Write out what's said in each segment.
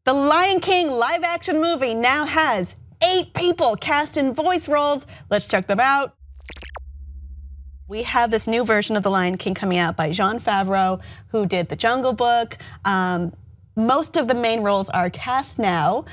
The Lion King live action movie now has 8 people cast in voice roles. Let's check them out. We have this new version of The Lion King coming out by Jon Favreau, who did The Jungle Book. Most of the main roles are cast now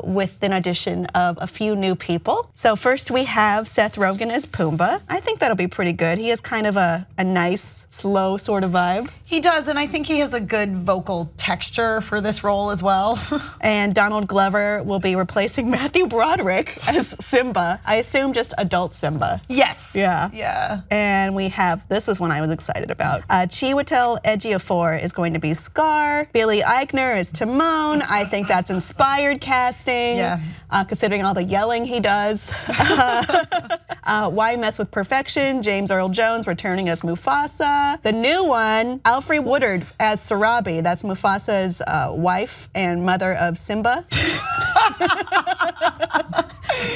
with an addition of a few new people. So first we have Seth Rogen as Pumbaa. I think that'll be pretty good. He has kind of a nice, slow sort of vibe. He does, and I think he has a good vocal texture for this role as well. And Donald Glover will be replacing Matthew Broderick as Simba. I assume just adult Simba. Yes. Yeah. And we have, this is one I was excited about. Chiwetel Ejiofor is going to be Scar. Billy Eichner is Timon. I think that's inspired casting. Yeah. Considering all the yelling he does. Why Mess with Perfection? James Earl Jones returning as Mufasa. The new one, Alfre Woodard as Sarabi. That's Mufasa's wife and mother of Simba.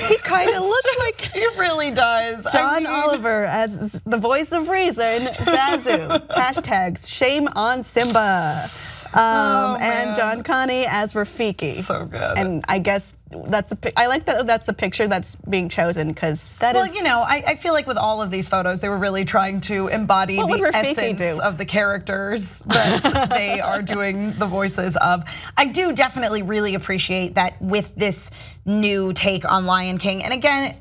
He kind of looks like he really does. John Oliver as the voice of reason, Zazu. Hashtag shame on Simba. And John Connie as Rafiki. So good. And I guess that's I like that that's the picture that's being chosen because that is. Well, you know, I feel like with all of these photos, they were really trying to embody the essence of the characters that they are doing the voices of. I do definitely really appreciate that with this new take on Lion King. And again,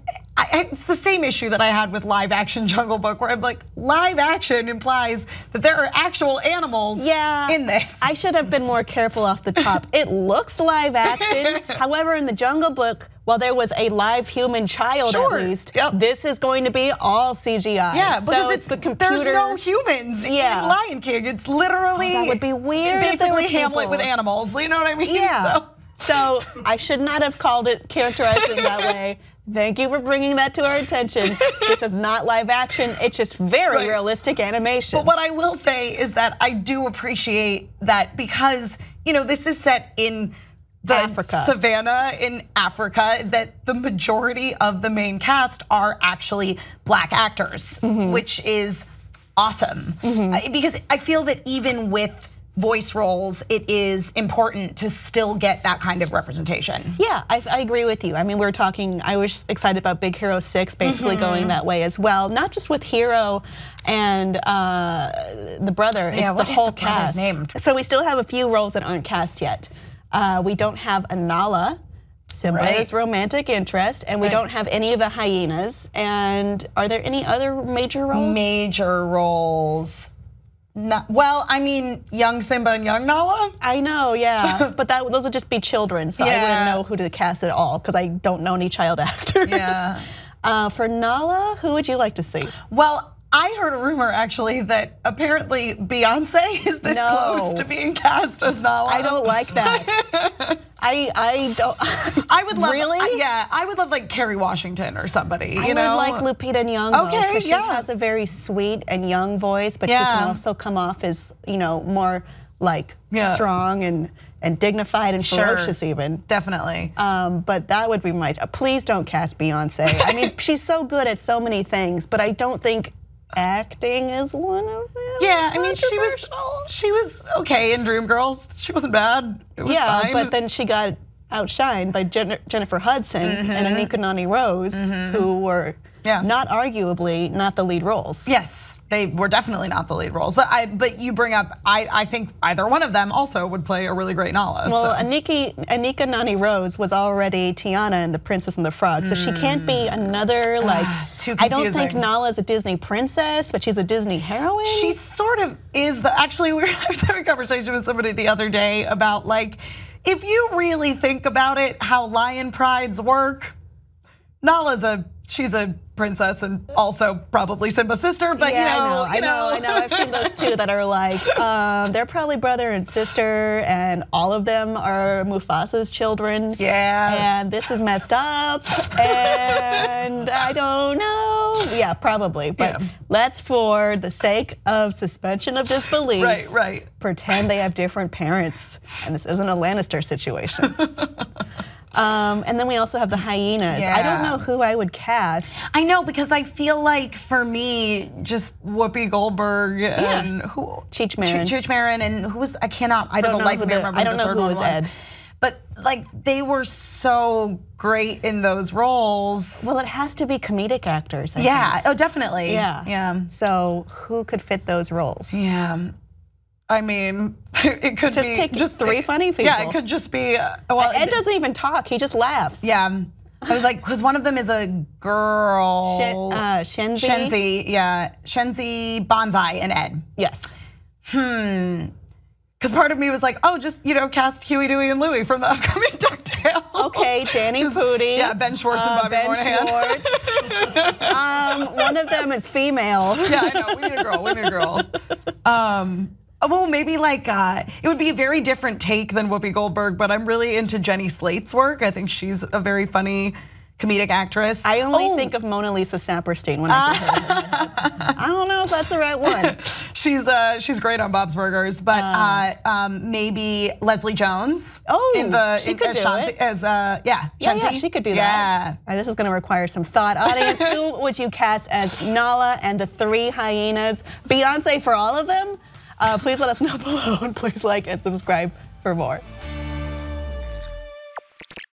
it's the same issue that I had with live action Jungle Book, where I'm like, live action implies that there are actual animals in this. I should have been more careful off the top. It looks live action. However, in the Jungle Book, while there was a live human child at least, this is going to be all CGI. Yeah, because so it's the computer. There's no humans in Lion King. It's literally that would be weird. Basically Hamlet with animals. You know what I mean? Yeah. So I should not have characterized it that way. Thank you for bringing that to our attention. This is not live action, it's just very realistic animation. But what I will say is that I do appreciate that because, you know, this is set in the savannah in Africa, that the majority of the main cast are actually Black actors, which is awesome. Because I feel that even with voice roles, it is important to still get that kind of representation. Yeah, I agree with you. I mean, we're talking, I was excited about Big Hero 6 basically going that way as well. Not just with Hero and the brother, it's the whole cast. So we still have a few roles that aren't cast yet. We don't have a Nala, Simba's romantic interest, and we don't have any of the hyenas. And are there any other major roles? Major roles. Well, I mean, young Simba and young Nala. I know, yeah, but those would just be children, so I wouldn't know who to cast at all because I don't know any child actors. Yeah. For Nala, who would you like to see? Well, I heard a rumor actually that apparently Beyonce is this close to being cast as Nala. I don't like that. I don't. I would love. Really? Yeah, I would love like Kerry Washington or somebody. You know, I would like Lupita Nyong'o. Okay, she has a very sweet and young voice, but she can also come off as, you know, more like strong and dignified and ferocious even. Definitely. But that would be my. Please don't cast Beyonce. I mean, she's so good at so many things, but I don't think acting is one of them. Yeah, I mean, she was okay in Dreamgirls. She wasn't bad. It was fine. But then she got outshined by Jennifer Hudson and Anika Noni Rose, who were not arguably not the lead roles. Yes. They were definitely not the lead roles, but you bring up, I think either one of them also would play a really great Nala. Well, Anika Noni Rose was already Tiana in The Princess and the Frog, so she can't be another like. Too confusing. I don't think Nala's a Disney princess, but she's a Disney heroine. She sort of is. Actually, I was having a conversation with somebody the other day about like, if you really think about it, how lion prides work, she's a princess and also probably Simba's sister, but I know. I've seen those two that are like, they're probably brother and sister, and all of them are Mufasa's children. Yeah. And this is messed up, and I don't know. Yeah, probably. But let's, for the sake of suspension of disbelief, pretend they have different parents, and this isn't a Lannister situation. And then we also have the hyenas. I don't know who I would cast. I know, because I feel like for me, just Whoopi Goldberg and who? Cheech Marin. Cheech Marin and who was, I don't know who was Ed. but like they were so great in those roles. Well, it has to be comedic actors. I think. Oh, definitely. Yeah. So who could fit those roles? Yeah. I mean, it could just be pick just 3 funny people. Yeah, it could just be. Well, Ed doesn't even talk; he just laughs. Yeah, I was like, because one of them is a girl. Shenzi. Shenzi, Bonsai, and Ed. Yes. Because part of me was like, oh, just cast Huey, Dewey, and Louie from the upcoming DuckTales. Okay, Danny Pudi. Yeah, Ben Schwartz and Bobby Ben Moynihan. Schwartz. One of them is female. Yeah, I know. We need a girl. Well, maybe like it would be a very different take than Whoopi Goldberg, but I'm really into Jenny Slate's work. I think she's a very funny comedic actress. I only think of Mona Lisa Saperstein when I think of her. I don't know if that's the right one. She's great on Bob's Burgers, but maybe Leslie Jones. Oh, she could do it. Shenzi. She could do that. Right, this is going to require some thought. Audience, who would you cast as Nala and the 3 hyenas? Beyonce for all of them? Please let us know below, and please like and subscribe for more.